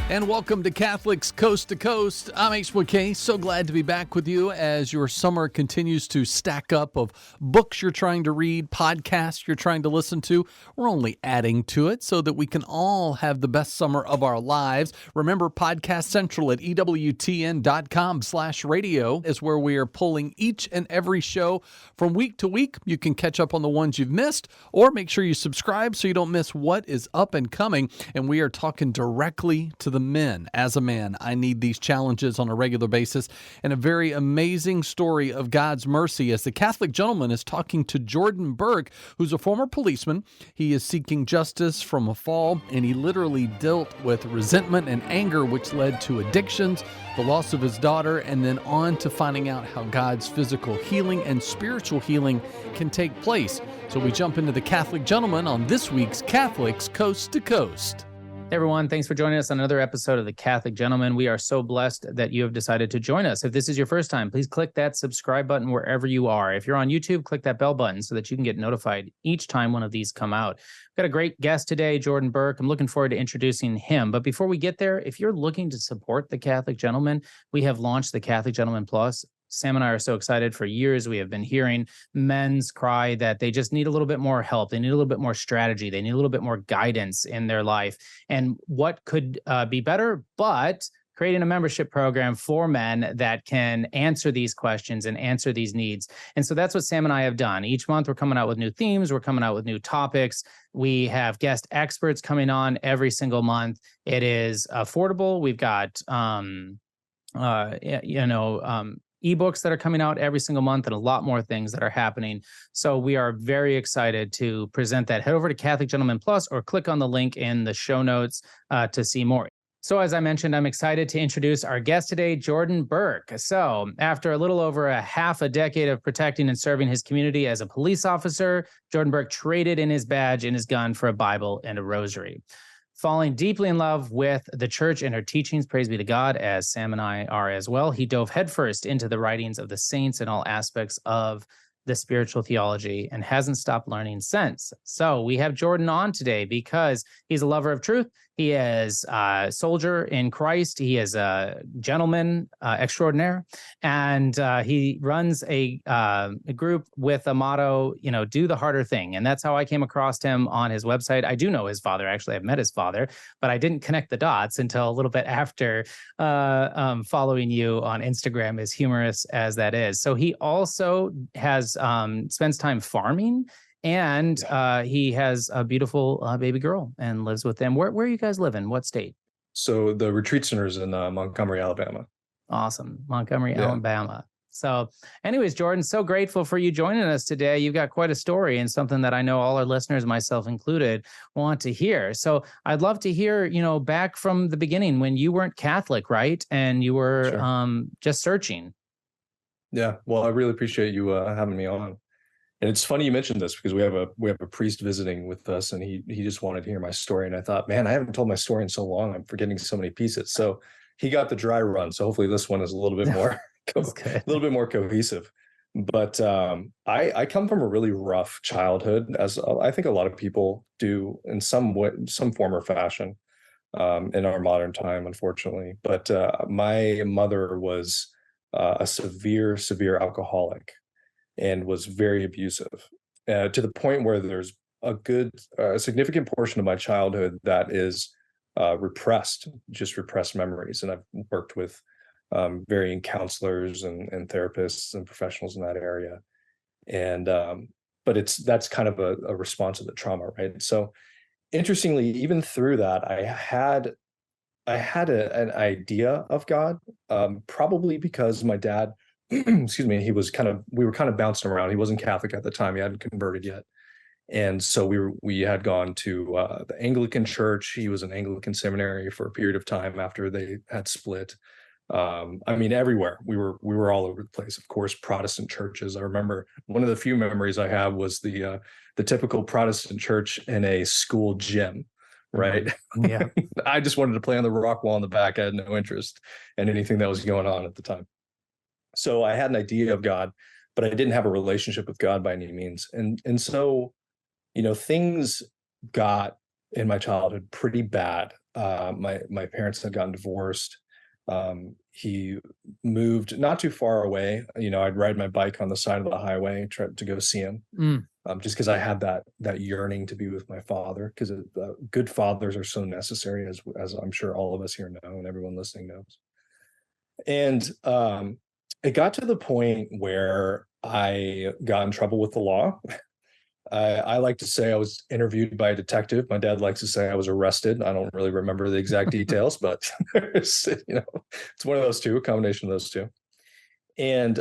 And welcome to Catholics Coast to Coast. I'm Ace McKay. So glad to be back with you as your summer continues to stack up of books you're trying to read, podcasts you're trying to listen to. We're only adding to it so that we can all have the best summer of our lives. Remember, Podcast Central at EWTN.com/radio is where we are pulling each and every show from week to week. You can catch up on the ones you've missed, or make sure you subscribe so you don't miss what is up and coming. And we are talking directly to the men. As a man, I need these challenges on a regular basis, and a very amazing story of God's mercy as the Catholic gentleman is talking to Jordan Burke, who's a former policeman. He is seeking justice from a fall, and he literally dealt with resentment and anger, which led to addictions, the loss of his daughter, and then on to finding out how God's physical healing and spiritual healing can take place. So we jump into the Catholic gentleman on this week's Catholics Coast to Coast. Hey everyone, thanks for joining us on another episode of The Catholic Gentleman. We are so blessed that you have decided to join us. If this is your first time, please click that subscribe button wherever you are. If you're on YouTube, click that bell button so that you can get notified each time one of these come out. We've got a great guest today, Jordan Burke. I'm looking forward to introducing him. But before we get there, if you're looking to support The Catholic Gentleman, we have launched The Catholic Gentleman Plus. Sam and I are so excited. For years, we have been hearing men's cry that they just need a little bit more help. They need a little bit more strategy. They need a little bit more guidance in their life. And what could be better but creating a membership program for men that can answer these questions and answer these needs. And so that's what Sam and I have done. Each month, we're coming out with new themes. We're coming out with new topics. We have guest experts coming on every single month. It is affordable. We've got, ebooks that are coming out every single month and a lot more things that are happening. So we are very excited to present that. Head over to Catholic Gentleman Plus or click on the link in the show notes to see more. So as I mentioned, I'm excited to introduce our guest today, Jordan Burke. So after a little over a half a decade of protecting and serving his community as a police officer, Jordan Burke traded in his badge and his gun for a Bible and a rosary. Falling deeply in love with the church and her teachings, praise be to God, as Sam and I are as well, he dove headfirst into the writings of the saints and all aspects of the spiritual theology and hasn't stopped learning since. So we have Jordan on today because he's a lover of truth. He is a soldier in Christ. He is a gentleman extraordinaire. And he runs a group with a motto, do the harder thing. And that's how I came across him on his website. I do know his father. Actually, I've met his father, but I didn't connect the dots until a little bit after following you on Instagram, as humorous as that is. So he also has spends time farming. And he has a beautiful baby girl and lives with them. Where you guys live in? What state? So the retreat center is in Montgomery, Alabama. Awesome. Montgomery, Alabama. So anyways, Jordan, so grateful for you joining us today. You've got quite a story and something that I know all our listeners, myself included, want to hear. So I'd love to hear, back from the beginning when you weren't Catholic, right? And you were just searching. Yeah. Well, I really appreciate you having me on. And it's funny you mentioned this because we have a priest visiting with us, and he just wanted to hear my story. And I thought, man, I haven't told my story in so long. I'm forgetting so many pieces. So he got the dry run. So hopefully this one is a little bit more, cohesive. But I come from a really rough childhood, as I think a lot of people do in some way, some form or fashion, in our modern time, unfortunately. But my mother was a severe alcoholic and was very abusive, to the point where there's a significant portion of my childhood that is repressed memories. And I've worked with varying counselors and therapists and professionals in that area. And but that's kind of a response to the trauma, right? So interestingly, even through that, I had an idea of God, probably because my dad, excuse me, we were kind of bouncing around. He wasn't Catholic at the time. He hadn't converted yet. And so we had gone to the Anglican church. He was in Anglican seminary for a period of time after they had split. Everywhere. We were all over the place. Of course, Protestant churches. I remember one of the few memories I have was the typical Protestant church in a school gym, right? Yeah. I just wanted to play on the rock wall in the back. I had no interest in anything that was going on at the time. So I had an idea of God, but I didn't have a relationship with God by any means. And so, things got in my childhood pretty bad. My parents had gotten divorced. He moved not too far away. I'd ride my bike on the side of the highway, try to go see him. Just because I had that yearning to be with my father, because good fathers are so necessary, as I'm sure all of us here know, and everyone listening knows. And it got to the point where I got in trouble with the law. I like to say I was interviewed by a detective. My dad likes to say I was arrested. I don't really remember the exact details, but it's one of those two, a combination of those two. And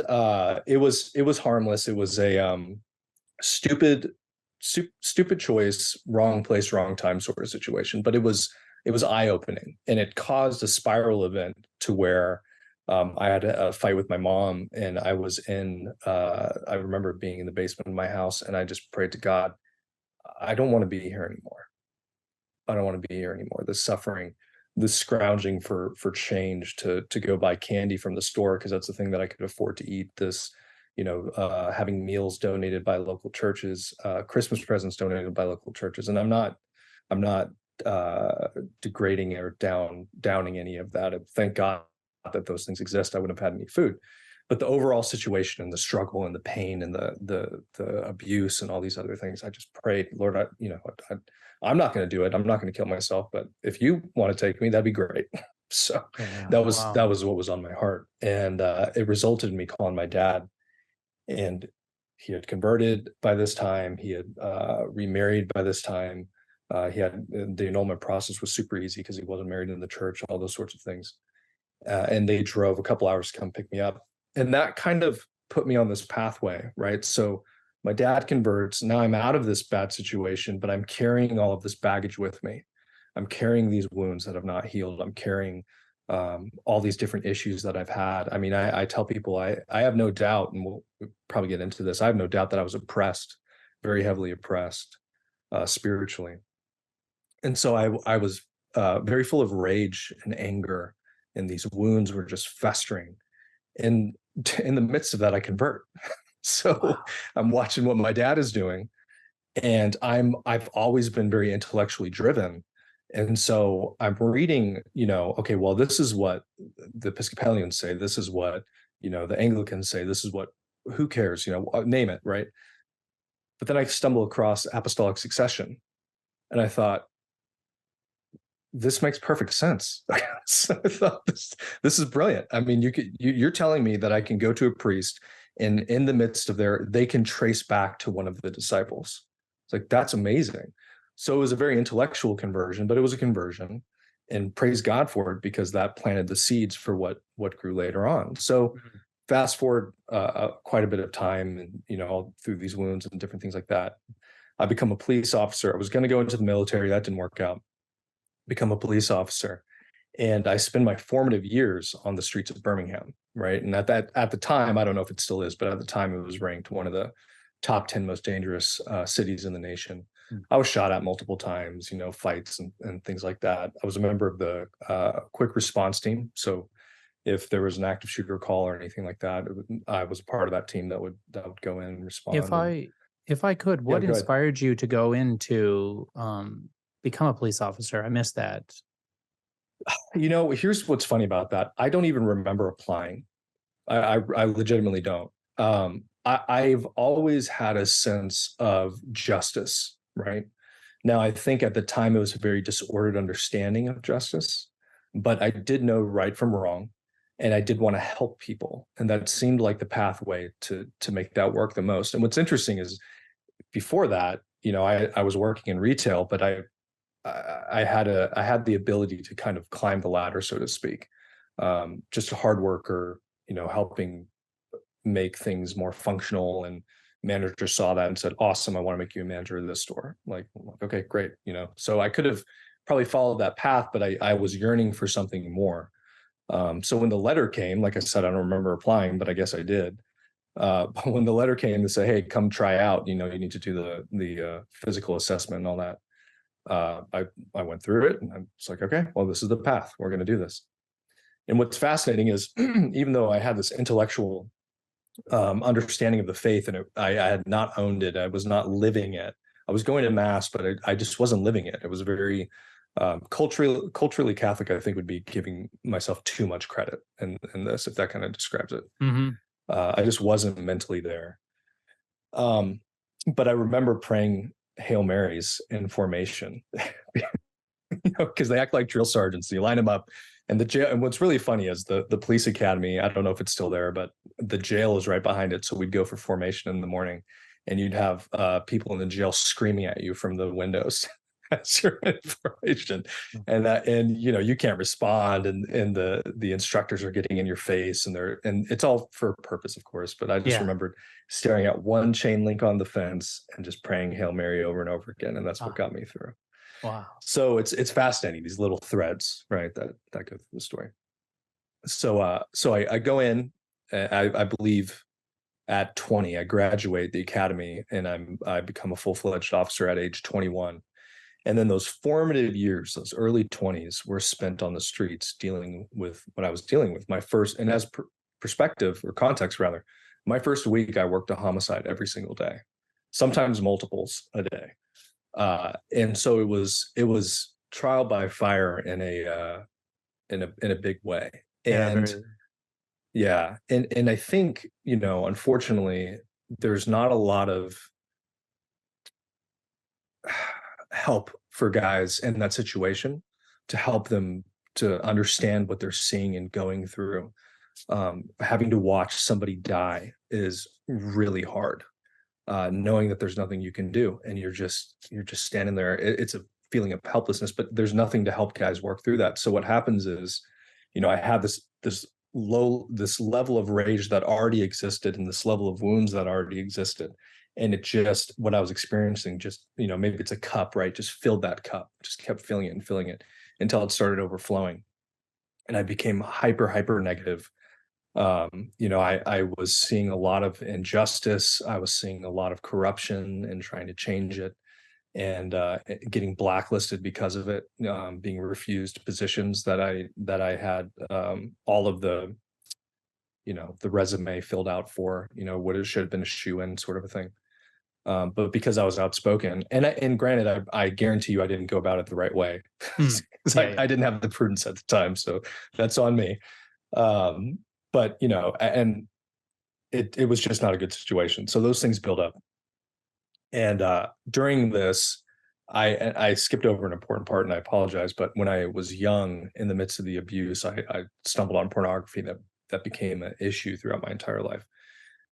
it was harmless. It was a stupid choice, wrong place, wrong time sort of situation. But it was eye-opening, and it caused a spiral event to where I had a fight with my mom, and I remember being in the basement of my house, and I just prayed to God, I don't want to be here anymore. I don't want to be here anymore. The suffering, the scrounging for change to go buy candy from the store, because that's the thing that I could afford to eat. This, having meals donated by local churches, Christmas presents donated by local churches. And I'm not degrading or downing any of that. Thank God that those things exist. I wouldn't have had any food. But the overall situation and the struggle and the pain and the abuse and all these other things, I just prayed, Lord, I'm not going to do it. I'm not going to kill myself. But if you want to take me, that'd be great. So that was what was on my heart. And it resulted in me calling my dad. And he had converted by this time. He had remarried by this time. The annulment process was super easy because he wasn't married in the church, all those sorts of things. And they drove a couple hours to come pick me up. And that kind of put me on this pathway, right? So my dad converts. Now I'm out of this bad situation, but I'm carrying all of this baggage with me. I'm carrying these wounds that have not healed. I'm carrying all these different issues that I've had. I mean, I tell people, I have no doubt, and we'll probably get into this, I have no doubt that I was oppressed, very heavily oppressed spiritually. And so I was very full of rage and anger, and these wounds were just festering. And in the midst of that, I convert. So I'm watching what my dad is doing, and I've always been very intellectually driven. And so I'm reading, okay, well, this is what the Episcopalians say. This is what, the Anglicans say. This is what, who cares, name it, right? But then I stumble across apostolic succession, and I thought, this makes perfect sense. So I thought, this is brilliant. I mean, you're telling me that I can go to a priest, and in the midst of they can trace back to one of the disciples. It's like, that's amazing. So it was a very intellectual conversion, but it was a conversion, and praise God for it, because that planted the seeds for what grew later on. So fast forward quite a bit of time, and all through these wounds and different things like that, I become a police officer. I was going to go into the military. That didn't work out. Become a police officer. And I spend my formative years on the streets of Birmingham, right? And at the time, I don't know if it still is, but at the time it was ranked one of the top 10 most dangerous cities in the nation. I was shot at multiple times, fights and things like that. I was a member of the quick response team. So if there was an active shooter call or anything like that, I was a part of that team that would go in and respond. If I could, what inspired you to go into become a police officer? I missed that. Here's what's funny about that. I don't even remember applying. I legitimately don't. I've always had a sense of justice, right? Now, I think at the time it was a very disordered understanding of justice, but I did know right from wrong, and I did want to help people. And that seemed like the pathway to make that work the most. And what's interesting is, before that, I was working in retail, but I had the ability to kind of climb the ladder, so to speak. Just a hard worker, helping make things more functional, and manager saw that and said, awesome, I want to make you a manager of this store. Like, okay, great. So I could have probably followed that path, but I was yearning for something more. So when the letter came, like I said, I don't remember applying, but I guess I did. But when the letter came to say, hey, come try out, you need to do the physical assessment and all that. I went through it, and I was like, okay, well, this is the path. We're going to do this. And what's fascinating is, even though I had this intellectual understanding of the faith, and I had not owned it, I was not living it. I was going to mass, but I just wasn't living it. It was very Culturally Catholic, I think, would be giving myself too much credit in this, if that kind of describes it. Mm-hmm. I just wasn't mentally there. But I remember praying Hail Marys in formation, because they act like drill sergeants. You line them up, and the jail. And what's really funny is the police academy. I don't know if it's still there, but the jail is right behind it. So we'd go for formation in the morning, and you'd have people in the jail screaming at you from the windows. That's your information, and you can't respond, and the instructors are getting in your face, and it's all for a purpose, of course. But I just remembered staring at one chain link on the fence and just praying Hail Mary over and over again, and that's what got me through. Wow. So it's fascinating, these little threads, right, that go through the story. So I go in, I believe at 20, I graduate the academy, and I become a full-fledged officer at age 21. And then those formative years, those early 20s, were spent on the streets dealing with what I was dealing with. My first, and as perspective or context rather, my first week I worked a homicide every single day, sometimes multiples a day. And so it was trial by fire in a big way. And and I think, unfortunately, there's not a lot of help for guys in that situation to help them to understand what they're seeing and going through. Having to watch somebody die is really hard. Knowing that there's nothing you can do, and you're just standing there. It's a feeling of helplessness, but there's nothing to help guys work through that. So what happens is, I had this level of rage that already existed, and this level of wounds that already existed. And it just, what I was experiencing, just, maybe it's a cup, right? Just filled that cup, just kept filling it until it started overflowing. And I became hyper negative. I was seeing a lot of injustice. I was seeing a lot of corruption and trying to change it, and getting blacklisted because of it, being refused positions that I had all of the, the resume filled out for, what it should have been a shoe-in sort of a thing. But because I was outspoken, and granted, I guarantee you I didn't go about it the right way. I didn't have the prudence at the time, so that's on me. But and it was just not a good situation. So those things build up. And during this, I skipped over an important part, and I apologize. But when I was young, in the midst of the abuse, I stumbled on pornography that became an issue throughout my entire life.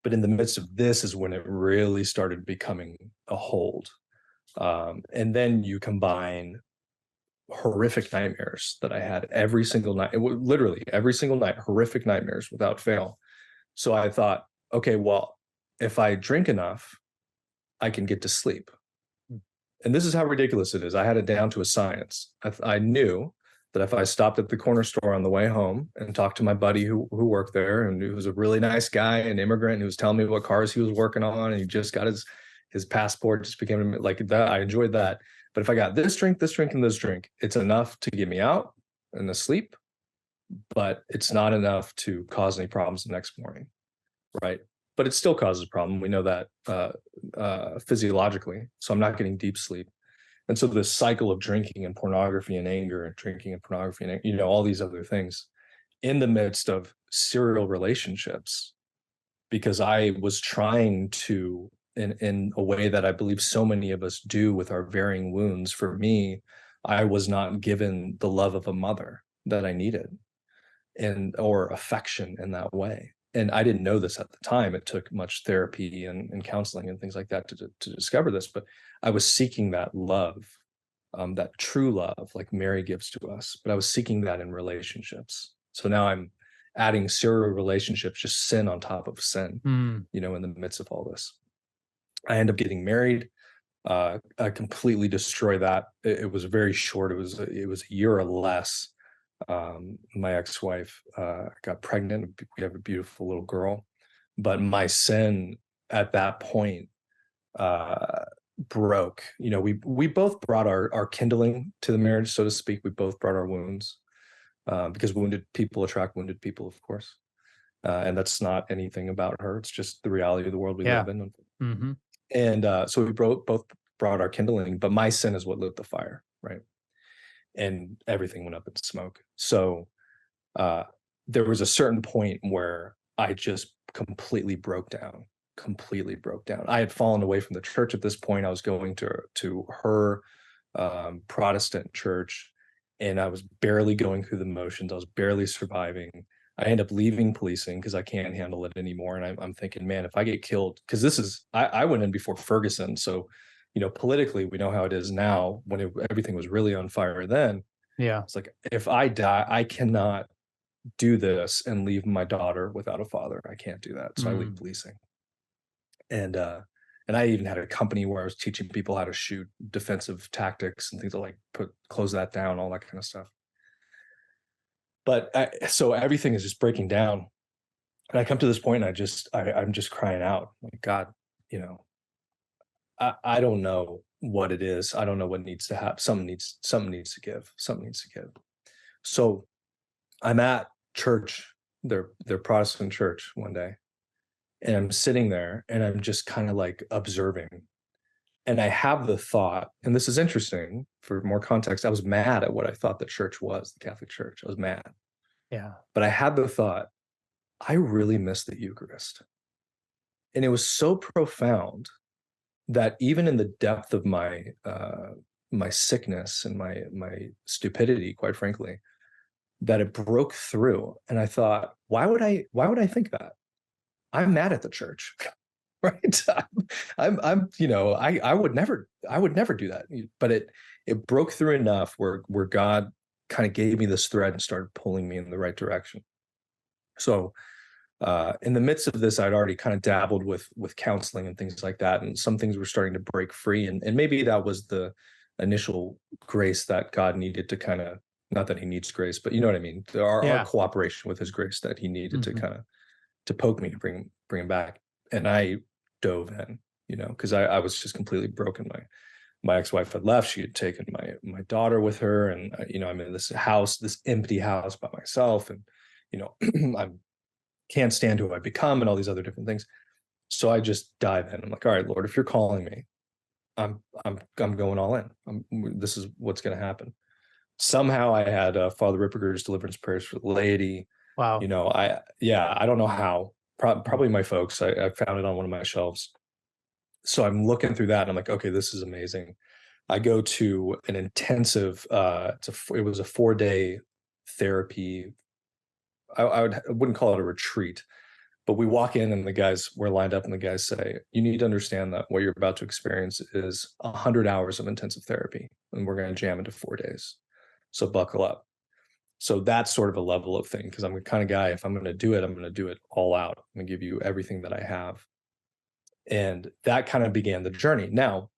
But in the midst of this is when it really started becoming a hold. And then you combine horrific nightmares that I had every single night, literally every single night, horrific nightmares without fail. So I thought, okay, well, if I drink enough, I can get to sleep. And this is how ridiculous it is. I had it down to a science. I knew that if I stopped at the corner store on the way home and talked to my buddy who worked there, and who was a really nice guy, an immigrant, who was telling me what cars he was working on, and he just got his passport, just became like that. I enjoyed that. But if I got this drink, and this drink, it's enough to get me out and to sleep, but it's not enough to cause any problems the next morning, right? But it still causes a problem. We know that physiologically. So I'm not getting deep sleep. And so this cycle of drinking and pornography and anger, and drinking and pornography and all these other things, in the midst of serial relationships, because I was trying to, in a way that I believe so many of us do with our varying wounds. For me, I was not given the love of a mother that I needed, or affection in that way. And I didn't know this at the time. It took much therapy and counseling and things like that to discover this. But I was seeking that love, that true love, like Mary gives to us. But I was seeking that in relationships. So now I'm adding serial relationships, just sin on top of sin, in the midst of all this. I end up getting married. I completely destroy that. It was very short. It was a year or less. My ex-wife got pregnant. We have a beautiful little girl, but my sin at that point broke. We both brought our kindling to the marriage, so to speak. We both brought our wounds, because wounded people attract wounded people, of course. And that's not anything about her. It's just the reality of the world we live in. Mm-hmm. And so we both brought our kindling, but my sin is what lit the fire, right? and everything went up in smoke. So there was a certain point where I just completely broke down. I had fallen away from the church at this point. I was going to her Protestant church, and I was barely going through the motions. I was barely surviving. I end up leaving policing because I can't handle it anymore. And I'm thinking, man, if I get killed, because I went in before Ferguson. So, politically, we know how it is now. When everything was really on fire then, Yeah. it's like, if I die, I cannot do this and leave my daughter without a father. I can't do that. So I leave policing. And I even had a company where I was teaching people how to shoot defensive tactics and things like close that down, all that kind of stuff. But so everything is just breaking down. And I come to this point and I'm just crying out, like, God, I don't know what it is. I don't know what needs to happen. Something needs to give. So I'm at church, their Protestant church one day, and I'm sitting there and I'm just kind of like observing. And I have the thought, and this is interesting for more context, I was mad at what I thought the church was, the Catholic Church. I was mad. Yeah. But I had the thought, I really miss the Eucharist. And it was so profound that even in the depth of my my sickness and my stupidity, quite frankly, that it broke through. And I thought, why would I think that? I'm mad at the church. Right. I would never do that. But it broke through enough where God kind of gave me this thread and started pulling me in the right direction. So in the midst of this, I'd already kind of dabbled with counseling and things like that. And some things were starting to break free. And maybe that was the initial grace that God needed to kind of, not that he needs grace, but you know what I mean? Our cooperation with his grace that he needed to kind of, to poke me, to bring him back. And I dove in, because I was just completely broken. My ex-wife had left. She had taken my daughter with her. And, I'm in this empty house by myself. And, I can't stand who I've become and all these other different things. So I just dive in. I'm like, all right, Lord, if you're calling me, I'm going all in. This is what's going to happen. Somehow I had Father Ripperger's deliverance prayers for the laity. Wow. I don't know how. Probably my folks. I found it on one of my shelves. So I'm looking through that and I'm like, okay, this is amazing. I go to an intensive, it was a 4-day therapy. I wouldn't call it a retreat, but we walk in and we're lined up and the guys say, you need to understand that what you're about to experience is 100 hours of intensive therapy and we're going to jam into 4 days. So buckle up. So that's sort of a level of thing, because I'm the kind of guy, if I'm going to do it, I'm going to do it all out. I'm going to give you everything that I have. And that kind of began the journey. Now,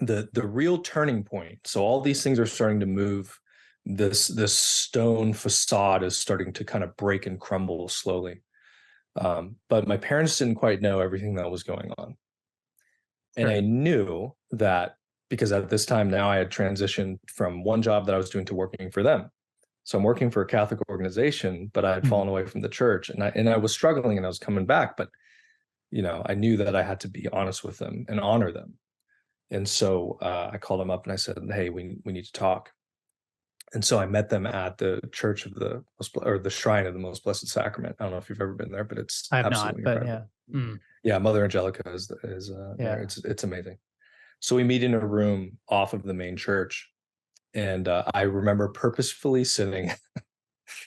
the real turning point. So all these things are starting to move. This stone facade is starting to kind of break and crumble slowly. But my parents didn't quite know everything that was going on. And I knew that because at this time now I had transitioned from one job that I was doing to working for them. So I'm working for a Catholic organization, but I had fallen away from the church, and I was struggling and I was coming back, but I knew that I had to be honest with them and honor them. And so I called them up and I said, hey, we need to talk. And so I met them at the Church of the Shrine of the Most Blessed Sacrament. I don't know if you've ever been there, but it's I have absolutely not, but incredible. yeah. Yeah, Mother Angelica is there. It's amazing. So we meet in a room off of the main church, and I remember purposefully sitting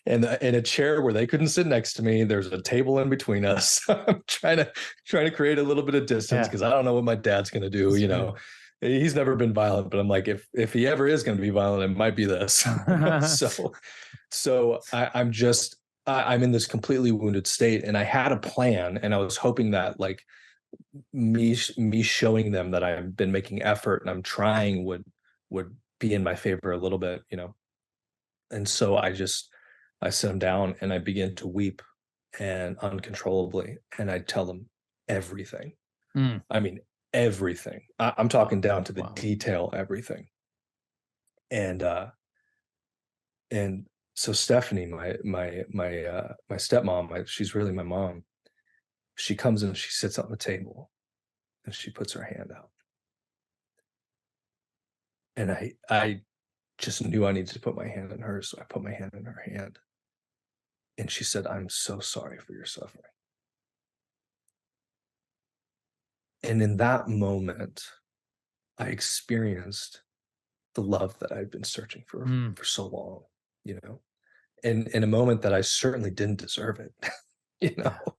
in a chair where they couldn't sit next to me. There's a table in between us. I'm trying to create a little bit of distance because I don't know what my dad's going to do. He's never been violent, but I'm like, if he ever is going to be violent, it might be this. So I'm in this completely wounded state, and I had a plan, and I was hoping that like me showing them that I've been making effort and I'm trying would be in my favor a little bit, And so I sit them down and I begin to weep and uncontrollably, and I tell them everything. I mean, everything. I'm talking down to the detail, everything. And so Stephanie, my stepmom, she's really my mom. She comes in, she sits on the table and she puts her hand out. And I just knew I needed to put my hand in hers. So I put my hand in her hand. And she said, "I'm so sorry for your suffering." And in that moment, I experienced the love that I'd been searching Mm. for so long, you know, and in a moment that I certainly didn't deserve it, you know, Yeah.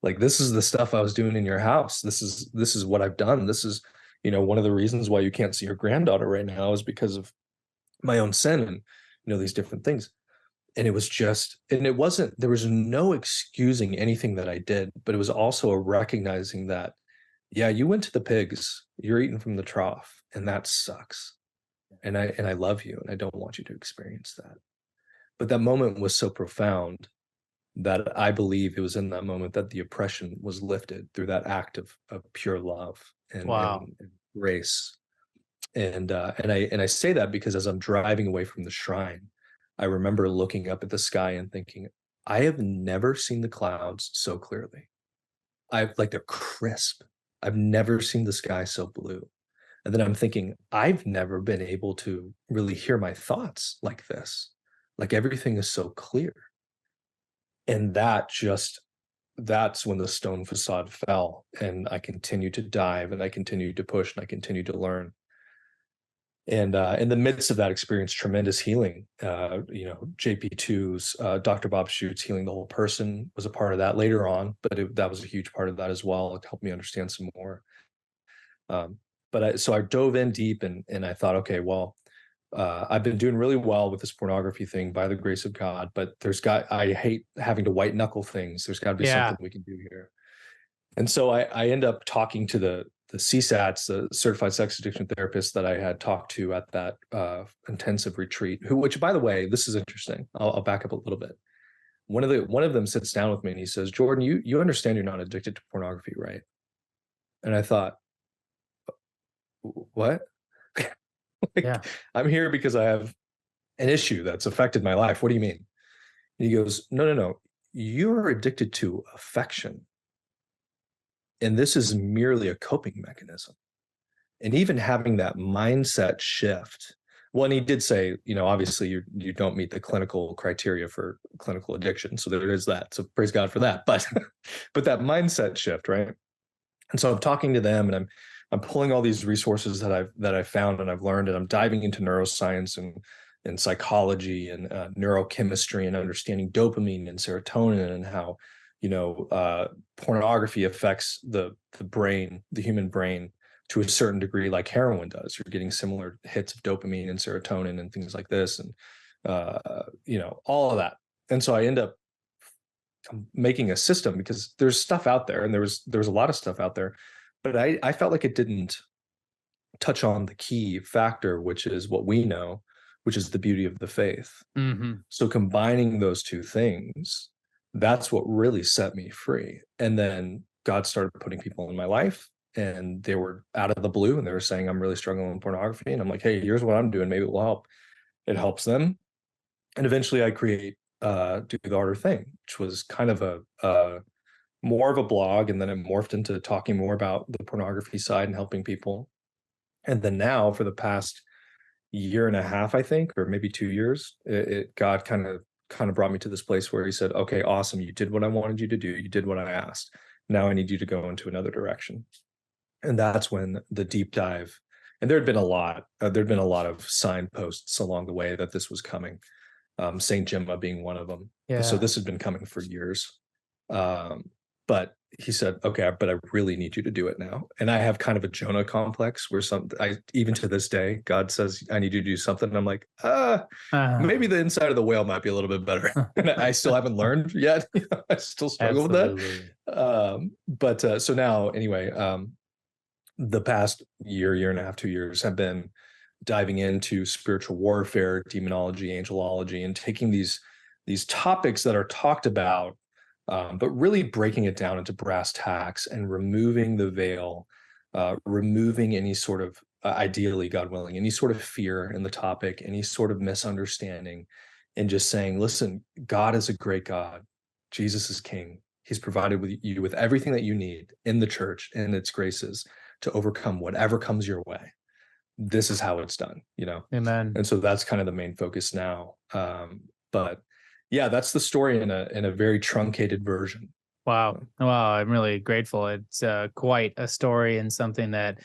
like, this is the stuff I was doing in your house. This is what I've done. This is, one of the reasons why you can't see your granddaughter right now is because of my own sin and, these different things. And it was just, and it wasn't, there was no excusing anything that I did, but it was also a recognizing that, yeah, you went to the pigs, you're eating from the trough, and that sucks. And I love you, and I don't want you to experience that. But that moment was so profound that I believe it was in that moment that the oppression was lifted through that act of pure love and, Wow. and grace. And I say that because as I'm driving away from the shrine, I remember looking up at the sky and thinking, I have never seen the clouds so clearly. I've like they're crisp. I've never seen the sky so blue. And then I'm thinking, I've never been able to really hear my thoughts like this. Like everything is so clear. And that's when the stone facade fell. And I continued to dive and I continued to push and I continued to learn. And in the midst of that experience, tremendous healing. JP2's Dr. Bob Schucht's Healing the Whole Person was a part of that later on, but that was a huge part of that as well. It helped me understand some more. So I dove in deep and I thought, okay, well, I've been doing really well with this pornography thing by the grace of God, but I hate having to white knuckle things. There's got to be Yeah. something we can do here. And so I end up talking to the CSATs, the certified sex addiction therapist that I had talked to at that intensive retreat, which by the way, this is interesting. I'll back up a little bit. One of them sits down with me and he says, "Jordan, you understand you're not addicted to pornography, right?" And I thought, what? Yeah. I'm here because I have an issue that's affected my life. What do you mean? And he goes, no. You're addicted to affection. And this is merely a coping mechanism. And even having that mindset shift. Well, and he did say, obviously you don't meet the clinical criteria for clinical addiction. So there is that. So praise God for that. But but that mindset shift, right? And so I'm talking to them and I'm pulling all these resources that I've found and I've learned, and I'm diving into neuroscience and psychology and neurochemistry and understanding dopamine and serotonin and how pornography affects the brain, the human brain, to a certain degree, like heroin does. You're getting similar hits of dopamine and serotonin and things like this, and all of that. And so I end up making a system because there's stuff out there, and there was a lot of stuff out there, but I felt like it didn't touch on the key factor, which is what we know, which is the beauty of the faith. Mm-hmm. So combining those two things, that's what really set me free. And then God started putting people in my life, and they were out of the blue, and they were saying, "I'm really struggling with pornography." And I'm like, "Hey, here's what I'm doing. Maybe it will help." It helps them. And eventually I create Do the Harder Thing, which was kind of a more of a blog. And then it morphed into talking more about the pornography side and helping people. And then now for the past year and a half, I think, or maybe 2 years, God kind of brought me to this place where he said, "Okay, awesome. You did what I wanted you to do. You did what I asked. Now I need you to go into another direction." And that's when the deep dive, and there'd been a lot of signposts along the way that this was coming. St. Gemma being one of them. Yeah. So this had been coming for years. But he said, "Okay, but I really need you to do it now." And I have kind of a Jonah complex where even to this day, God says, "I need you to do something." And I'm like, maybe the inside of the whale might be a little bit better. And I still haven't learned yet. I still struggle with that. So now anyway, the past year and a half, 2 years have been diving into spiritual warfare, demonology, angelology, and taking these topics that are talked about, but really breaking it down into brass tacks and removing the veil, removing any sort of, ideally, God willing, any sort of fear in the topic, any sort of misunderstanding, and just saying, listen, God is a great God. Jesus is King. He's provided you with everything that you need in the church and its graces to overcome whatever comes your way. this is how it's done, Amen. And so that's kind of the main focus now. But yeah, that's the story in a very truncated version. Wow. Wow. I'm really grateful. It's quite a story and something that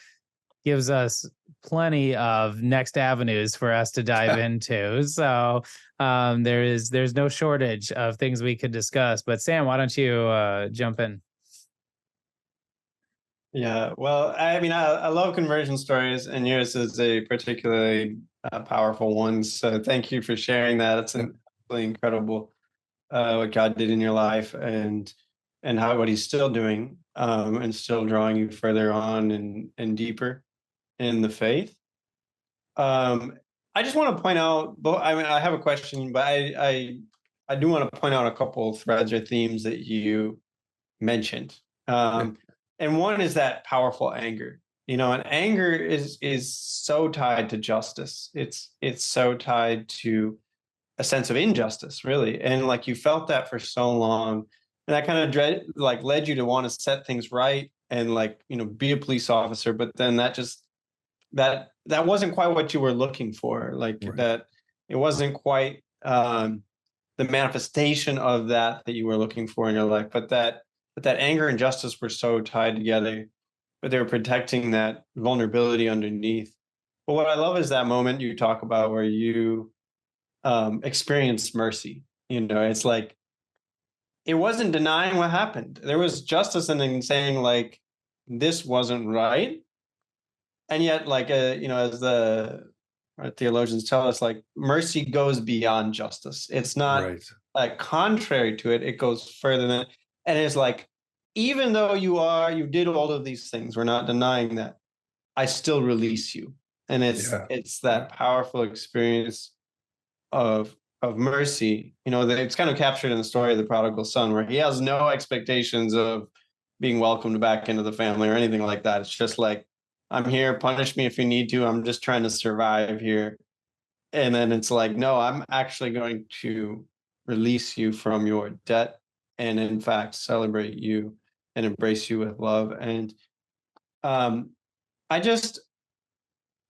gives us plenty of next avenues for us to dive into. So there's no shortage of things we could discuss. But Sam, why don't you jump in? Yeah, well, I mean, I love conversion stories, and yours is a particularly powerful one. So thank you for sharing that. It's really incredible what God did in your life, and what He's still doing, and still drawing you further on and deeper in the faith. I just want to point out, I mean, I have a question, but I do want to point out a couple of threads or themes that you mentioned. And one is that powerful anger, and anger is so tied to justice. It's so tied to a sense of injustice, really. And like you felt that for so long, and that kind of led you to want to set things right and be a police officer. But then that wasn't quite what you were looking for. That it wasn't quite the manifestation of that you were looking for in your life, but that anger and justice were so tied together, but they were protecting that vulnerability underneath. But what I love is that moment you talk about where you experienced mercy. It's like it wasn't denying what happened. There was justice in saying this wasn't right, and yet as the theologians tell us, mercy goes beyond justice. It's not contrary to it. It goes further than. And it's even though you did all of these things, we're not denying that, I still release you. And it's that powerful experience of mercy, that it's kind of captured in the story of the prodigal son, where he has no expectations of being welcomed back into the family or anything like that. It's just I'm here, punish me if you need to. I'm just trying to survive here. And then it's no, I'm actually going to release you from your debt, and in fact celebrate you and embrace you with love. And I just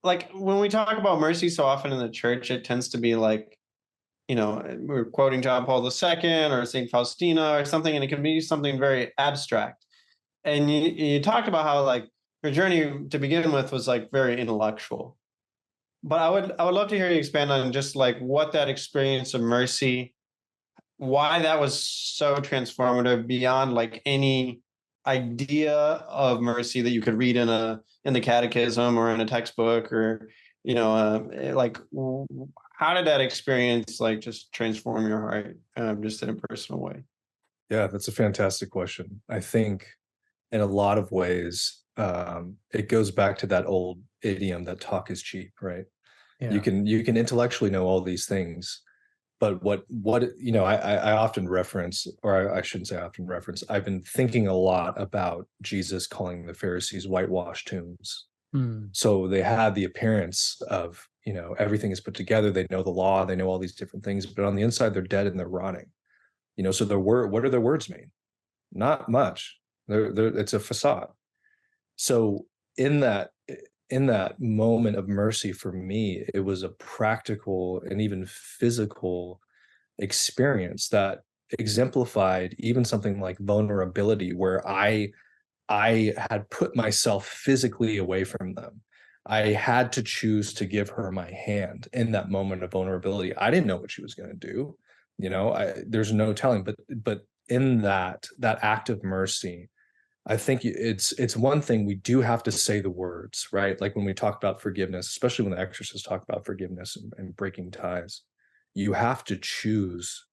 when we talk about mercy so often in the church, it tends to be we're quoting John Paul II or St. Faustina or something, and it can be something very abstract. And you talked about how your journey to begin with was very intellectual, but I would love to hear you expand on just what that experience of mercy, why that was so transformative beyond any idea of mercy that you could read in the catechism or in a textbook, or how did that experience just transform your heart, just in a personal way? Yeah, that's a fantastic question. I think in a lot of ways, it goes back to that old idiom that talk is cheap, right? Yeah. You can intellectually know all these things, but what I often reference, or I shouldn't say often reference, I've been thinking a lot about Jesus calling the Pharisees whitewashed tombs. So they had the appearance of, everything is put together. They know the law, they know all these different things, but on the inside, they're dead and they're rotting. So what do their words mean? Not much. It's a facade. So in that moment of mercy for me, it was a practical and even physical experience that exemplified even something like vulnerability, where I had put myself physically away from them. I had to choose to give her my hand in that moment of vulnerability. I didn't know what she was going to do. There's no telling, but in that act of mercy, I think it's one thing, we do have to say the words, right? Like when we talk about forgiveness, especially when the exorcists talk about forgiveness and breaking ties, you have to choose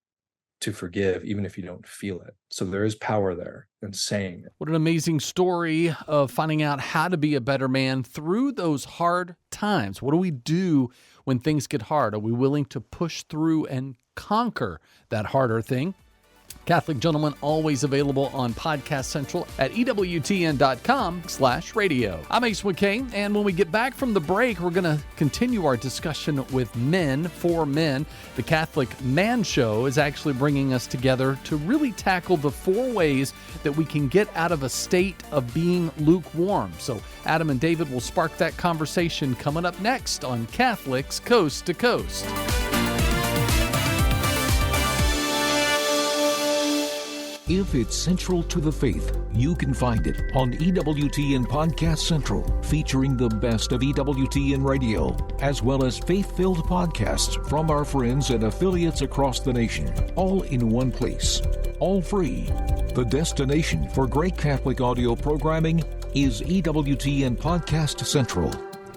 to forgive, even if you don't feel it. So there is power there in saying it. What an amazing story of finding out how to be a better man through those hard times. What do we do when things get hard? Are we willing to push through and conquer that harder thing? Catholic Gentleman always available on Podcast Central at EWTN.com/radio. I'm Ace McKay, and when we get back from the break, we're going to continue our discussion with men for men. The Catholic Man Show is actually bringing us together to really tackle the 4 ways that we can get out of a state of being lukewarm. So Adam and David will spark that conversation coming up next on Catholics Coast to Coast. If it's central to the faith, you can find it on EWTN Podcast Central, featuring the best of EWTN Radio, as well as faith-filled podcasts from our friends and affiliates across the nation, all in one place, all free. The destination for great Catholic audio programming is EWTN Podcast Central.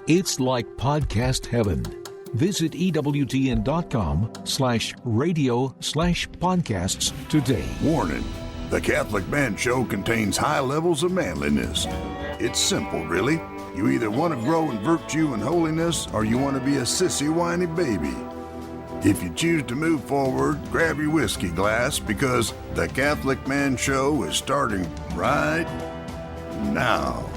It's like podcast heaven. Visit EWTN.com/radio/podcasts today. Warning. The Catholic Man Show contains high levels of manliness. It's simple, really. You either want to grow in virtue and holiness, or you want to be a sissy, whiny baby. If you choose to move forward, grab your whiskey glass, because the Catholic Man Show is starting right now.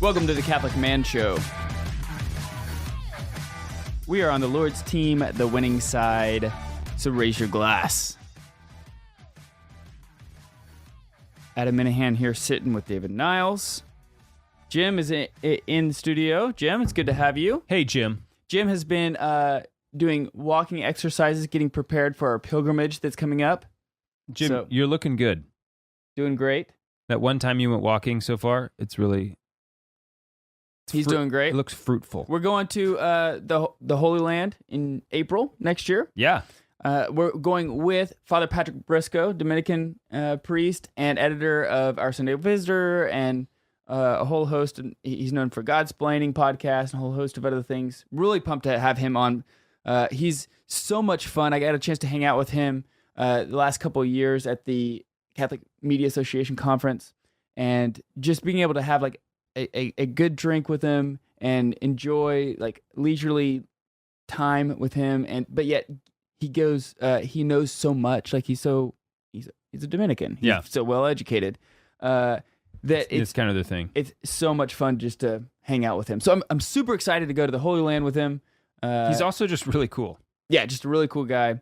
Welcome to the Catholic Man Show. We are on the Lord's team, the winning side, so raise your glass. Adam Minahan here sitting with David Niles. Jim is in the studio. Jim, it's good to have you. Hey, Jim. Jim has been doing walking exercises, getting prepared for our pilgrimage that's coming up. Jim, So- you're looking good. Doing great. That one time you went walking so far, it's really... He's doing great. It looks fruitful. We're going to the Holy Land in April next year. Yeah. We're going with Father Patrick Briscoe, Dominican priest and editor of Our Sunday Visitor, and a whole host. He's known for Godsplaining podcast and a whole host of other things. Really pumped to have him on. He's so much fun. I got a chance to hang out with him the last couple of years at the Catholic Media Association conference, and just being able to have like a good drink with him and enjoy like leisurely time with him, but yet he knows so much. Like he's a Dominican. He's so well educated that it's kind of the thing. It's so much fun just to hang out with him. So I'm super excited to go to the Holy Land with him. He's also just really cool. Yeah, just a really cool guy.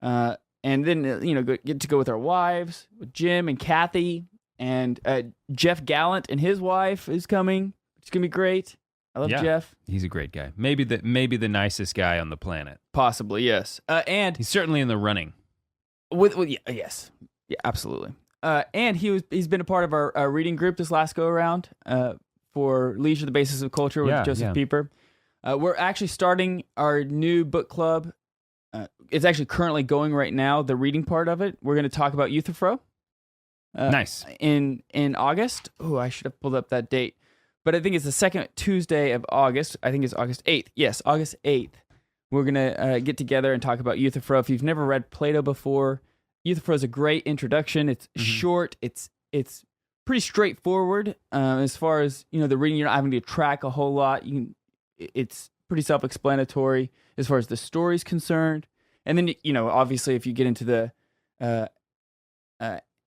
And then get to go with our wives, with Jim and Kathy. And Jeff Gallant and his wife is coming. It's gonna be great. I love Jeff. He's a great guy. Maybe the nicest guy on the planet. Possibly, yes. And He's certainly in the running. Yes, absolutely. And he's been a part of our reading group this last go around for Leisure: The Basis of Culture with Joseph Pieper. We're actually starting our new book club. It's actually currently going right now. The reading part of it. We're going to talk about Euthyphro. Nice. In August. Oh, I should have pulled up that date. But I think it's the second Tuesday of August. I think it's August 8th. Yes, August 8th. We're going to get together and talk about Euthyphro. If you've never read Plato before, Euthyphro is a great introduction. It's short. It's pretty straightforward as far as the reading. You're not having to track a whole lot. It's pretty self-explanatory as far as the story's concerned. And then obviously, if you get into the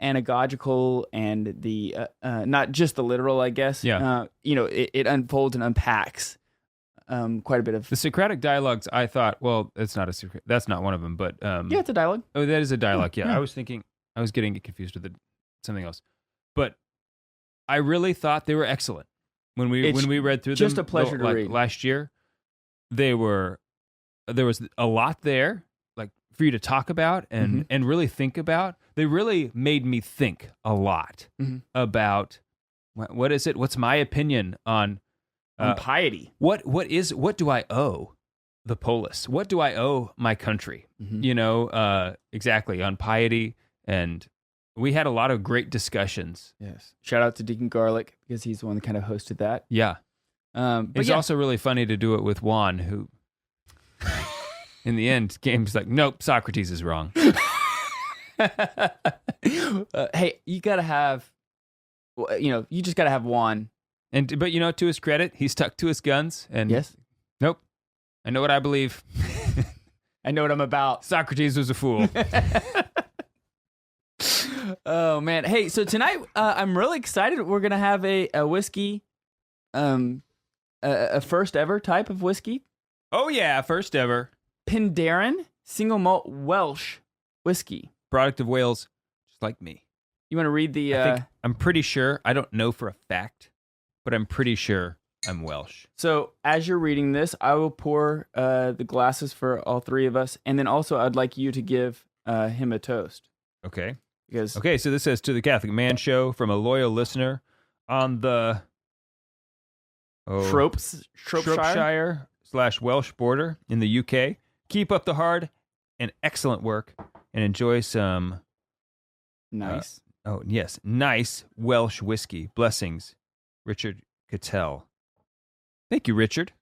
anagogical and the not just the literal, I guess. Yeah. It unfolds and unpacks quite a bit of The Socratic dialogues. I thought, well, it's not a secret. That's not one of them. But yeah, it's a dialogue. Oh, that is a dialogue. Yeah. Yeah. I was getting confused with something else. But I really thought they were excellent when we read through them. Just a pleasure to read. Last year, there was a lot there, like for you to talk about and really think about. They really made me think a lot about what is it? What's my opinion on piety? What do I owe the polis? What do I owe my country? Exactly, on piety. And we had a lot of great discussions. Yes. Shout out to Deacon Garlic because he's the one that kind of hosted that. Yeah. But It's also really funny to do it with Juan, who In the end, Game's like, nope, Socrates is wrong. Hey, you gotta have, you just gotta have one. But to his credit, he stuck to his guns. And Yes, nope, I know what I believe. I know what I'm about. Socrates was a fool. Oh man, hey, so tonight I'm really excited. We're gonna have a whiskey, a first ever type of whiskey, Oh yeah, first ever Penderyn single malt Welsh whiskey. product of Wales, just like me. You want to read the? I'm pretty sure. I don't know for a fact, but I'm pretty sure I'm Welsh. So as you're reading this, I will pour the glasses for all three of us, and then also I'd like you to give him a toast. Okay. Because Okay, so this says to the Catholic Man Show from a loyal listener on the Shropshire. Shropshire/Welsh border in the UK. Keep up the hard and excellent work and enjoy some Nice. nice Welsh whiskey. Blessings, Richard Cattell. Thank you, Richard.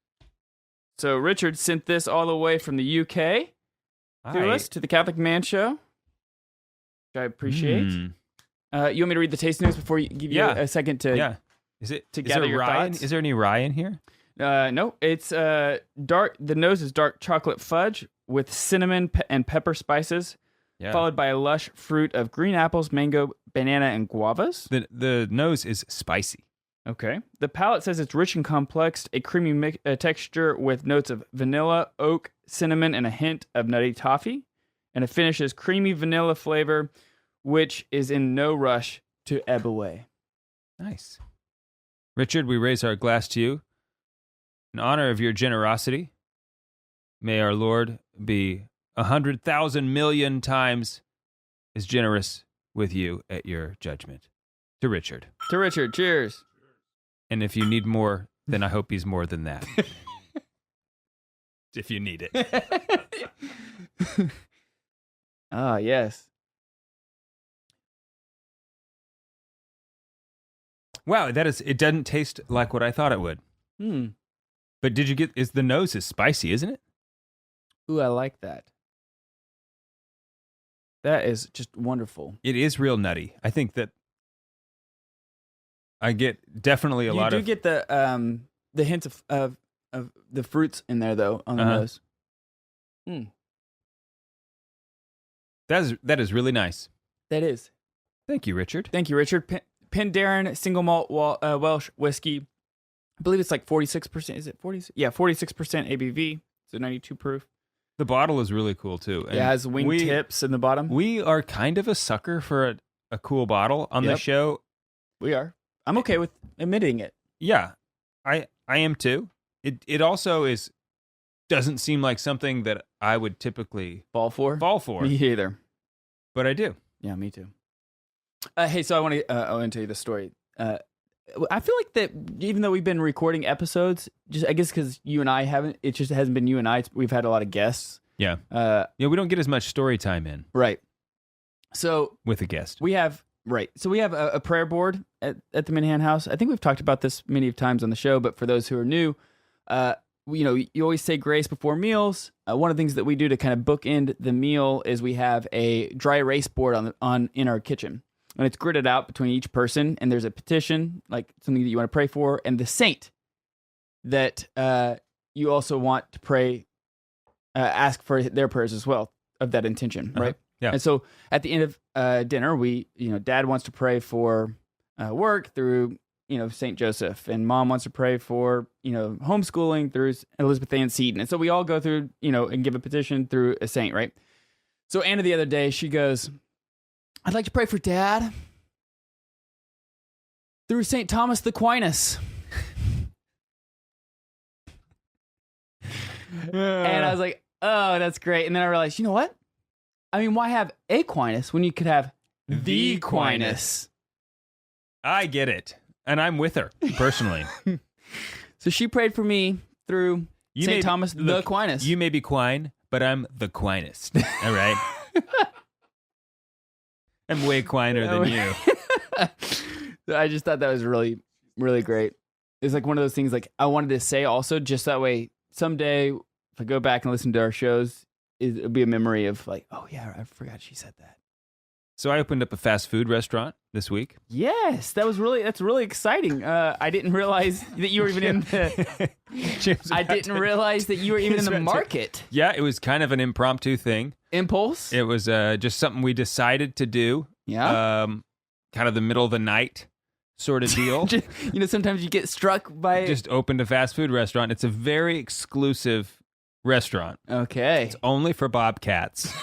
So Richard sent this all the way from the UK to us, to the Catholic Man Show, which I appreciate. You want me to read the taste notes before you give you a second to Is it to is gather there your rye thoughts? Is there any rye in here? No, it's dark. The nose is dark chocolate fudge with cinnamon and pepper spices, Yeah. followed by a lush fruit of green apples, mango, banana, and guavas. The nose is spicy. Okay. The palate says it's rich and complex, a creamy texture with notes of vanilla, oak, cinnamon, and a hint of nutty toffee. And it finishes creamy vanilla flavor, which is in no rush to ebb away. Nice. Richard, we raise our glass to you in honor of your generosity. May our Lord be 100,000 million times as generous with you at your judgment. To Richard. To Richard, cheers. And if you need more, then I hope he's more than that. If you need it. Ah, yes. Wow, it doesn't taste like what I thought it would. But did you get, the nose is spicy, isn't it? Ooh, I like that. That is just wonderful. It is real nutty. I think that I get definitely a lot of... You do get the hints of the fruits in there, though, on the nose. That is really nice. That is. Thank you, Richard. Thank you, Richard. Penderyn single malt Welsh whiskey. I believe it's like 46%. Is it 40? Yeah, 46% ABV. So 92 proof. The bottle is really cool, too. And it has wing tips in the bottom. We are kind of a sucker for a cool bottle on the show. We are. I'm okay with admitting it. Yeah, I am, too. It also doesn't seem like something that I would typically fall for. Me either. But I do. Yeah, me too. Hey, so I want to tell you the story. I feel like that even though we've been recording episodes, just I guess because you and I haven't, it just hasn't been you and I. We've had a lot of guests. Yeah. We don't get as much story time in. Right. So with a guest, we have a prayer board at the Minahan House. I think we've talked about this many times on the show, but for those who are new, you always say grace before meals. One of the things that we do to kind of bookend the meal is we have a dry erase board in our kitchen. And it's gridded out between each person, and there's a petition, like something that you want to pray for, and the saint that you also want to pray, ask for their prayers as well of that intention, right? Yeah. And so at the end of dinner, Dad wants to pray for work through, Saint Joseph, and Mom wants to pray for, homeschooling through Elizabeth Ann Seton. And so we all go through, and give a petition through a saint, right? So Anna the other day, she goes, I'd like to pray for Dad through St. Thomas Aquinas. And I was like, oh, that's great. And then I realized, you know what? I mean, why have Aquinas when you could have the Aquinas? I get it. And I'm with her, personally. So she prayed for me through St. Thomas Aquinas. You may be Quine, but I'm the Quinest. All right? I'm way quiner than you. I just thought that was really, really great. It's like one of those things like I wanted to say also just that way someday if I go back and listen to our shows, it'll be a memory of like, oh yeah, I forgot she said that. So I opened up a fast food restaurant this week. Yes, that's really exciting. I didn't realize that you were even in the. I didn't realize that you were even in the market. Yeah, it was kind of an impromptu thing. Impulse. It was just something we decided to do. Yeah. Kind of the middle of the night sort of deal. Sometimes you get struck by. Just opened a fast food restaurant. It's a very exclusive restaurant. Okay. It's only for bobcats.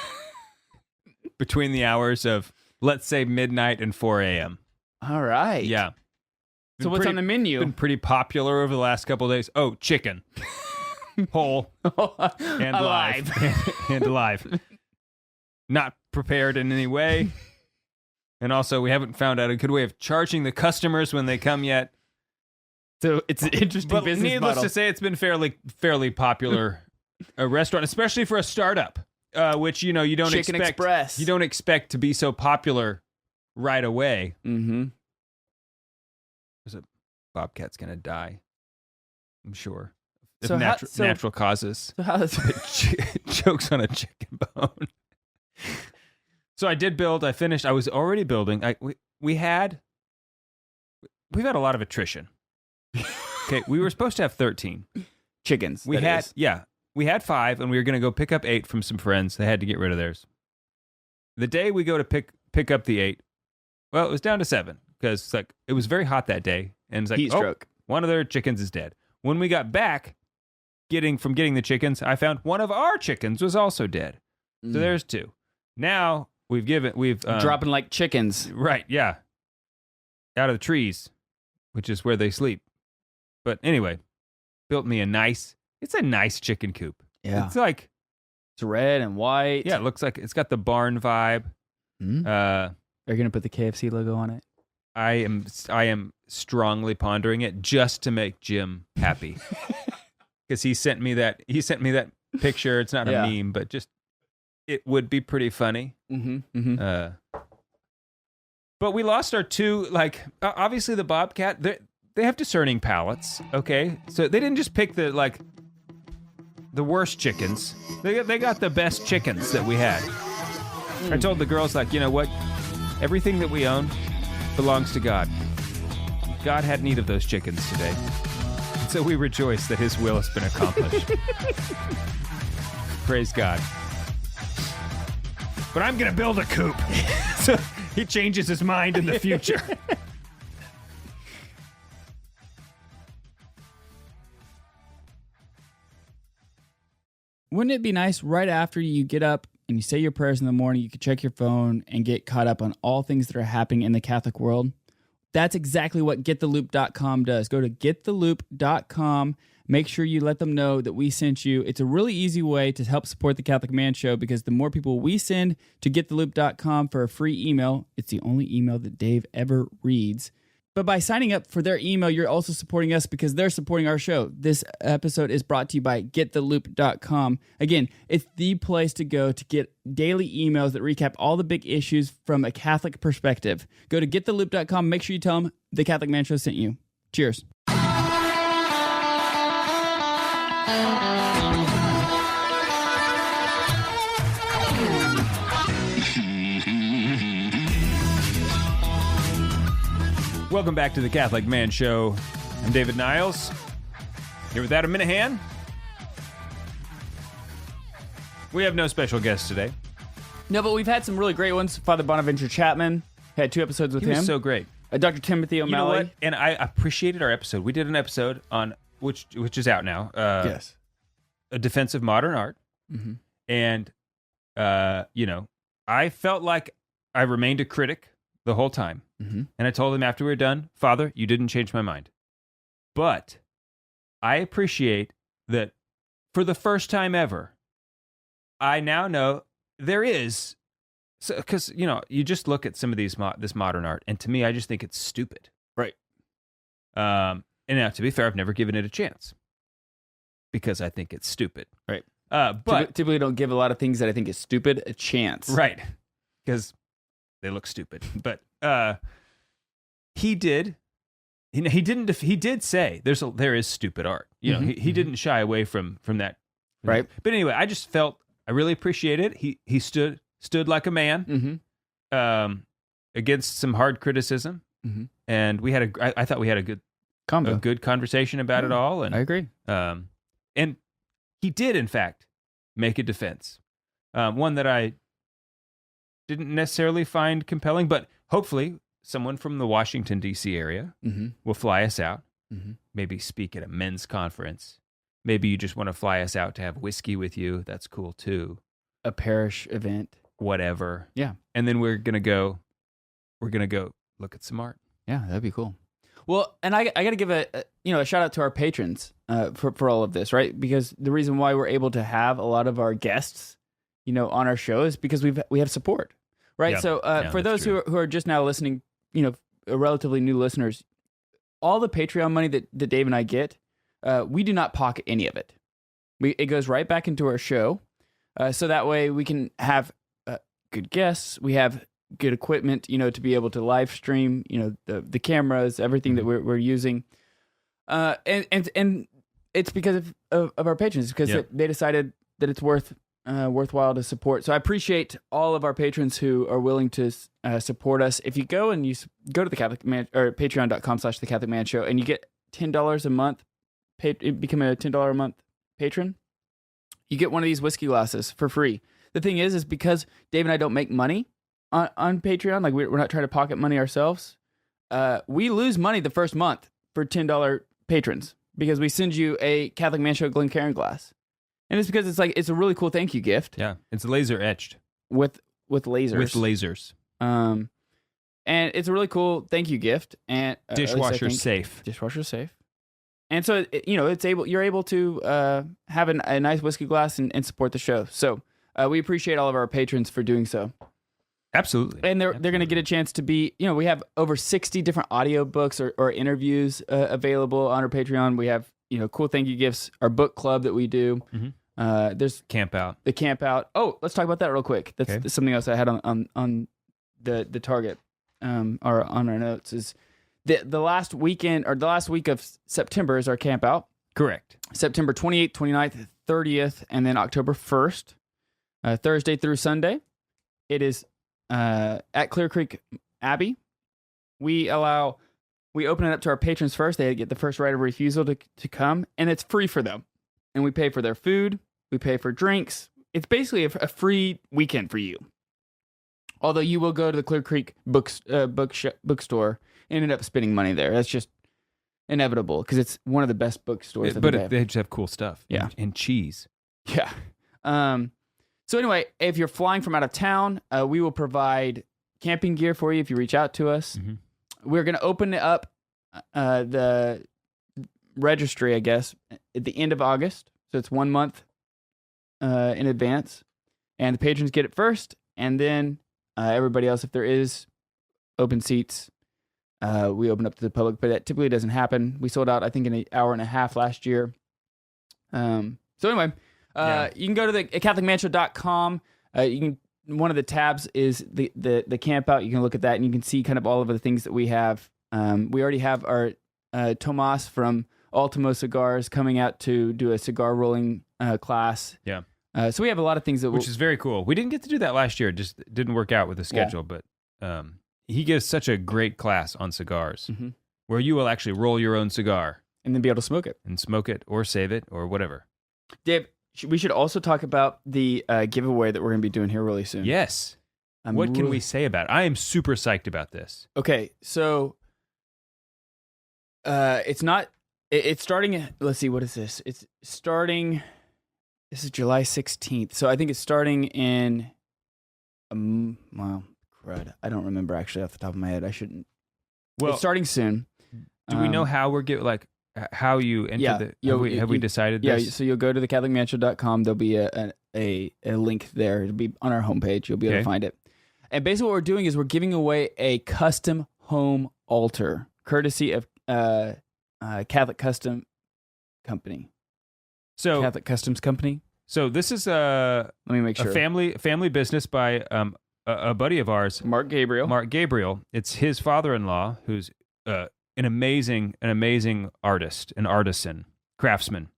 Between the hours of, let's say, midnight and 4 a.m. All right. Yeah. So what's on the menu? Been pretty popular over the last couple of days. Oh, chicken. Whole. And alive. And alive. Not prepared in any way. And also, we haven't found out a good way of charging the customers when they come yet. So it's an interesting business needless model. to say, it's been fairly popular restaurant, especially for a startup. Which you don't Chicken expect. Express. You don't expect to be so popular right away. Mm-hmm. There's a bobcat's gonna die. I'm sure. Of So natural causes. So how does Chokes on a chicken bone. So I did build. I finished. I was already building. We've had a lot of attrition. Okay, we were supposed to have 13 chickens? We had 5, and we were going to go pick up 8 from some friends. They had to get rid of theirs. The day we go to pick up the 8, well, it was down to 7 because it was very hot that day, and it's like heat stroke. One of their chickens is dead. When we got back, getting the chickens, I found one of our chickens was also dead. So there's 2. Now we've dropping like chickens, right? Yeah, out of the trees, which is where they sleep. But anyway, built me It's a nice chicken coop. Yeah. It's red and white. Yeah, it looks like it's got the barn vibe. Mm-hmm. Are you going to put the KFC logo on it? I am strongly pondering it just to make Jim happy. Because he sent me that picture. It's not a meme, but just it would be pretty funny. Mm-hmm. Mm-hmm. But we lost our 2, obviously the bobcat, they have discerning palates, okay? So they didn't just pick the worst chickens. They got the best chickens that we had. I told the girls, you know what? Everything that we own belongs to God. God had need of those chickens today. So we rejoice that his will has been accomplished. Praise God. But I'm going to build a coop. So he changes his mind in the future. Wouldn't it be nice right after you get up and you say your prayers in the morning, you could check your phone and get caught up on all things that are happening in the Catholic world? That's exactly what gettheloop.com does. Go to gettheloop.com. Make sure you let them know that we sent you. It's a really easy way to help support the Catholic Man Show because the more people we send to gettheloop.com for a free email, it's the only email that Dave ever reads. But by signing up for their email, you're also supporting us because they're supporting our show. This episode is brought to you by gettheloop.com. Again, it's the place to go to get daily emails that recap all the big issues from a Catholic perspective. Go to gettheloop.com. Make sure you tell them the Catholic Man Show sent you. Cheers. Welcome back to the Catholic Man Show. I'm David Niles, here with Adam Minahan. We have no special guests today. No, but we've had some really great ones. Father Bonaventure Chapman had 2 episodes with He him. was so great. Dr. Timothy O'Malley. You know what? And I appreciated our episode. We did an episode on which is out now. Yes. A defense of modern art. Mm-hmm. And I felt like I remained a critic the whole time. Mm-hmm. And I told him after we were done, Father, you didn't change my mind. But I appreciate that for the first time ever, I now know there is, because, you just look at some of this modern art, and to me, I just think it's stupid. Right. And now, to be fair, I've never given it a chance because I think it's stupid. Right. But typically don't give a lot of things that I think is stupid a chance. Right. Because they look stupid. But he did say there is stupid art. He didn't shy away from that. Right. But anyway, I just felt I really appreciate it. He stood like a man against some hard criticism, and we had I thought we had a good conversation about it all. And I agree. And he did, in fact, make a defense, one that I didn't necessarily find compelling, but hopefully someone from the Washington, D.C. area will fly us out, maybe speak at a men's conference. Maybe you just want to fly us out to have whiskey with you. That's cool, too. A parish event. Whatever. Yeah. And then we're going to go look at some art. Yeah, that'd be cool. Well, and I got to give a shout out to our patrons for all of this, right? Because the reason why we're able to have a lot of our guests, on our show is because we have support, right? Yeah. So for those who are just now listening, relatively new listeners, all the Patreon money that Dave and I get, we do not pocket any of it. It goes right back into our show, so that way we can have good guests. We have good equipment, to be able to live stream, the cameras, everything that we're using. And it's because of our patrons, because they decided that it's worthwhile to support. So I appreciate all of our patrons who are willing to support us. If you go and you go to the Catholic Man or patreon.com/The Catholic Man Show, and you get $10 a month, become a $10 a month patron, you get one of these whiskey glasses for free. The thing is because Dave and I don't make money on Patreon, like we're not trying to pocket money ourselves. We lose money the first month for $10 patrons because we send you a Catholic Man Show Glencairn glass, and it's because it's a really cool thank you gift. Yeah, it's laser etched with lasers. With lasers. And it's a really cool thank you gift, and dishwasher safe. Dishwasher safe. And so you're able to have a nice whiskey glass and support the show. So we appreciate all of our patrons for doing so. Absolutely. And they're going to get a chance to be, we have over 60 different audiobooks or interviews available on our Patreon. We have, cool thank you gifts, our book club that we do. There's Camp Out. The Camp Out. Oh, let's talk about that real quick. That's something else I had on the target or on our notes is the last weekend or the last week of September is our Camp Out. Correct. September 28th, 29th, 30th, and then October 1st, Thursday through Sunday. It is at Clear Creek Abbey. We open it up to our patrons first. They get the first right of refusal to come, and it's free for them. And we pay for their food. We pay for drinks. It's basically a free weekend for you. Although you will go to the Clear Creek bookstore and end up spending money there. That's just inevitable because it's one of the best bookstores. But they just have cool stuff. Yeah. And cheese. Yeah. So anyway, if you're flying from out of town, we will provide camping gear for you if you reach out to us. We're going to open up the registry, I guess, at the end of August. So it's 1 month in advance. And the patrons get it first. And then everybody else, if there is open seats, we open up to the public. But that typically doesn't happen. We sold out, I think, in an hour and a half last year. So anyway... You can go to the CatholicManShow.com. One of the tabs is the camp out. You can look at that and you can see kind of all of the things that we have. We already have our Tomas from Ultimo Cigars coming out to do a cigar rolling class. Yeah. So we have a lot of things which is very cool. We didn't get to do that last year. It just didn't work out with the schedule. But he gives such a great class on cigars where you will actually roll your own cigar and then be able to smoke it or save it or whatever. Dave, we should also talk about the giveaway that we're going to be doing here really soon. Yes. What can we say about it? I am super psyched about this. Okay, so it's starting, let's see, what is this? This is July 16th. So I think it's starting in, well, crud. I don't remember actually off the top of my head. I shouldn't. Well, it's starting soon. Do we know how we're how you enter have we decided this? Yeah, so you'll go to the CatholicManShow.com. There'll be a link there. It'll be on our homepage. You'll be able to find it. And basically what we're doing is we're giving away a custom home altar, courtesy of Catholic Custom Company. So Catholic Customs Company. So this is let me make sure. A family business by a buddy of ours, Mark Gabriel. It's his father-in-law who's an amazing artist, an artisan, craftsman.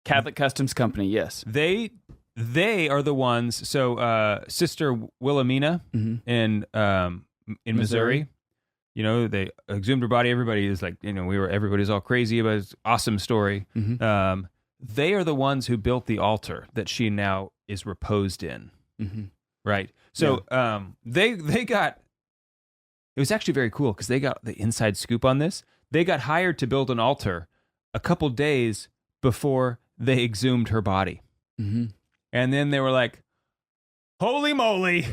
Catholic Customs Company, yes. They they are the ones. So Sister Wilhelmina in Missouri, you know, they exhumed her body. Everybody is like, you know, everybody's all crazy about this awesome story. They are the ones who built the altar that she now is reposed in. Right. So they got, it was actually very cool because they got the inside scoop on this. They got hired to build an altar a couple days before they exhumed her body. And then they were like, holy moly.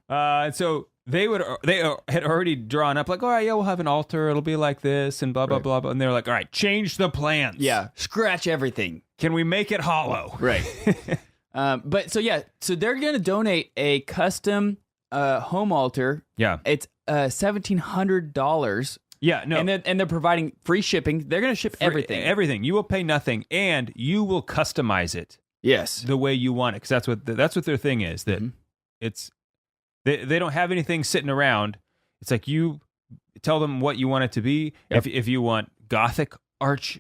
And so they had already drawn up like, all right, yeah, we'll have an altar. It'll be like this and blah, blah, blah, blah. And they're like, all right, change the plans. Yeah. Scratch everything. Can we make it hollow? Right. So they're going to donate a custom home altar. Yeah. It's $1,700. Yeah, no. And they're providing free shipping. They're going to ship everything. Everything. You will pay nothing, and you will customize it. Yes. The way you want it, because that's what their thing is. That it's they don't have anything sitting around. It's like you tell them what you want it to be. Yep. If you want Gothic arch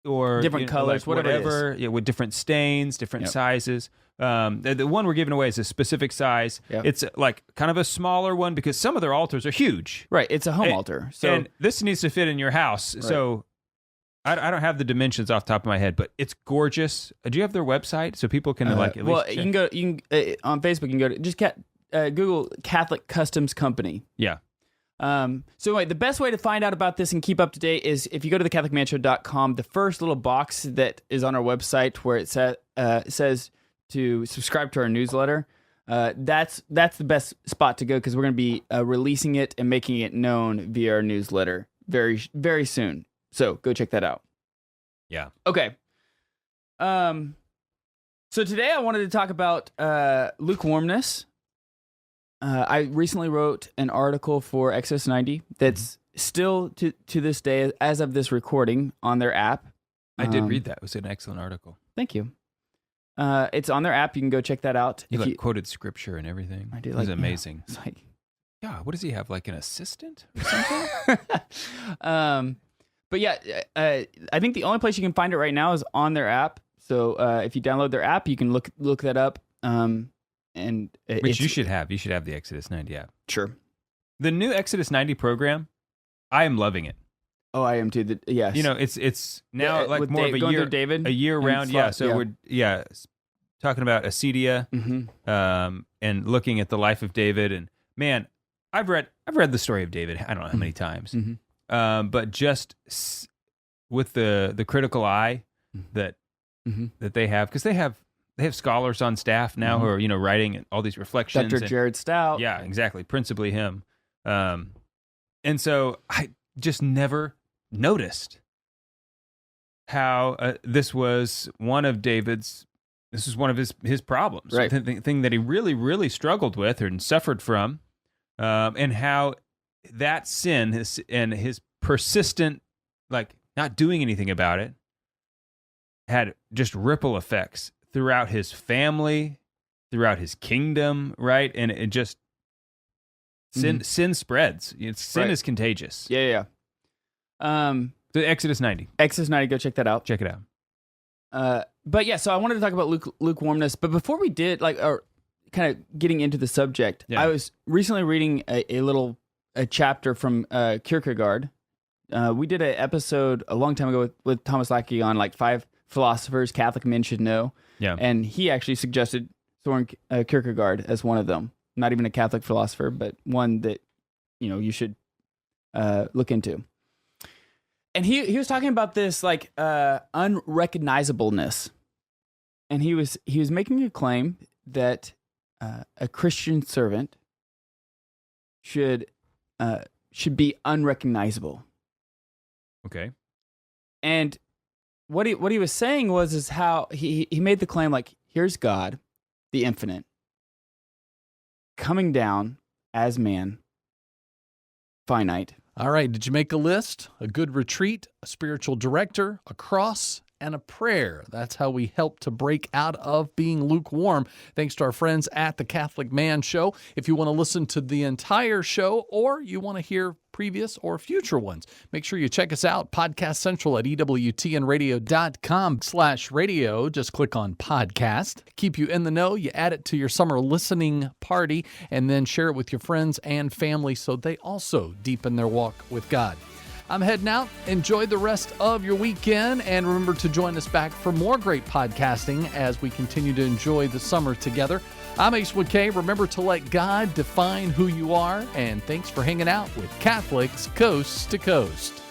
or different colors, like whatever it is. Yeah, with different stains, different sizes. The one we're giving away is a specific size. Yep. It's like kind of a smaller one because some of their altars are huge. Right. It's a home altar. So and this needs to fit in your house. Right. So I don't have the dimensions off the top of my head, but it's gorgeous. Do you have their website so people can at least check? You can go. You can on Facebook. You can go to just Google Catholic Customs Company. Yeah. So anyway, the best way to find out about this and keep up to date is if you go to thecatholicmanshow.com, the first little box that is on our website where it says to subscribe to our newsletter. That's the best spot to go because we're going to be releasing it and making it known via our newsletter very, very soon. So go check that out. Yeah. Okay. So today I wanted to talk about lukewarmness. I recently wrote an article for Exodus 90 that's still to this day, as of this recording, on their app. I did read that. It was an excellent article. Thank you. It's on their app. You can go check that out. You quoted scripture and everything. I did. It was amazing. It's like, yeah, what does he have? Like an assistant or something? But yeah, I think the only place you can find it right now is on their app. So if you download their app, you can look that up. Which you should have. You should have the Exodus 90 app. Sure. The new Exodus 90 program, I am loving it. Oh, I am too. Yes. You know, it's now like more of a year, David, a year round. Yeah. So we're talking about Acedia, and looking at the life of David. And man, I've read the story of David. I don't know how many times, but just with the critical eye that they have, because they have scholars on staff now who are writing all these reflections. Dr. Jared Stout. Yeah, exactly. Principally him. And so I just never noticed how this was one of his problems, right? The thing that he really, really struggled with and suffered from, and how that sin his persistent, like not doing anything about it, had just ripple effects throughout his family, throughout his kingdom, right? And it just sin spreads. Sin is contagious. Yeah. The Exodus 90. Exodus 90, go check that out. Check it out. But yeah, so I wanted to talk about lukewarmness. But before we did, or kind of getting into the subject, I was recently reading a chapter from Kierkegaard. We did an episode a long time ago with Thomas Lackey on 5 philosophers Catholic men should know. Yeah. And he actually suggested Soren Kierkegaard as one of them. Not even a Catholic philosopher, but one that you should look into. And he was talking about this unrecognizableness, and he was making a claim that a Christian servant should be unrecognizable. Okay. And what he was saying is how he made the claim, here's God, the infinite, coming down as man, finite. All right. Did you make a list? A good retreat, a spiritual director, a cross, and a prayer. That's how we help to break out of being lukewarm, thanks to our friends at the Catholic Man Show. If you want to listen to the entire show or you want to hear previous or future ones, make sure you check us out. Podcast Central at EWTNradio.com/radio. Just click on podcast. Keep you in the know. You add it to your summer listening party and then share it with your friends and family so they also deepen their walk with God. I'm heading out. Enjoy the rest of your weekend, and remember to join us back for more great podcasting as we continue to enjoy the summer together. I'm Ace McKay. Remember to let God define who you are, and thanks for hanging out with Catholics Coast to Coast.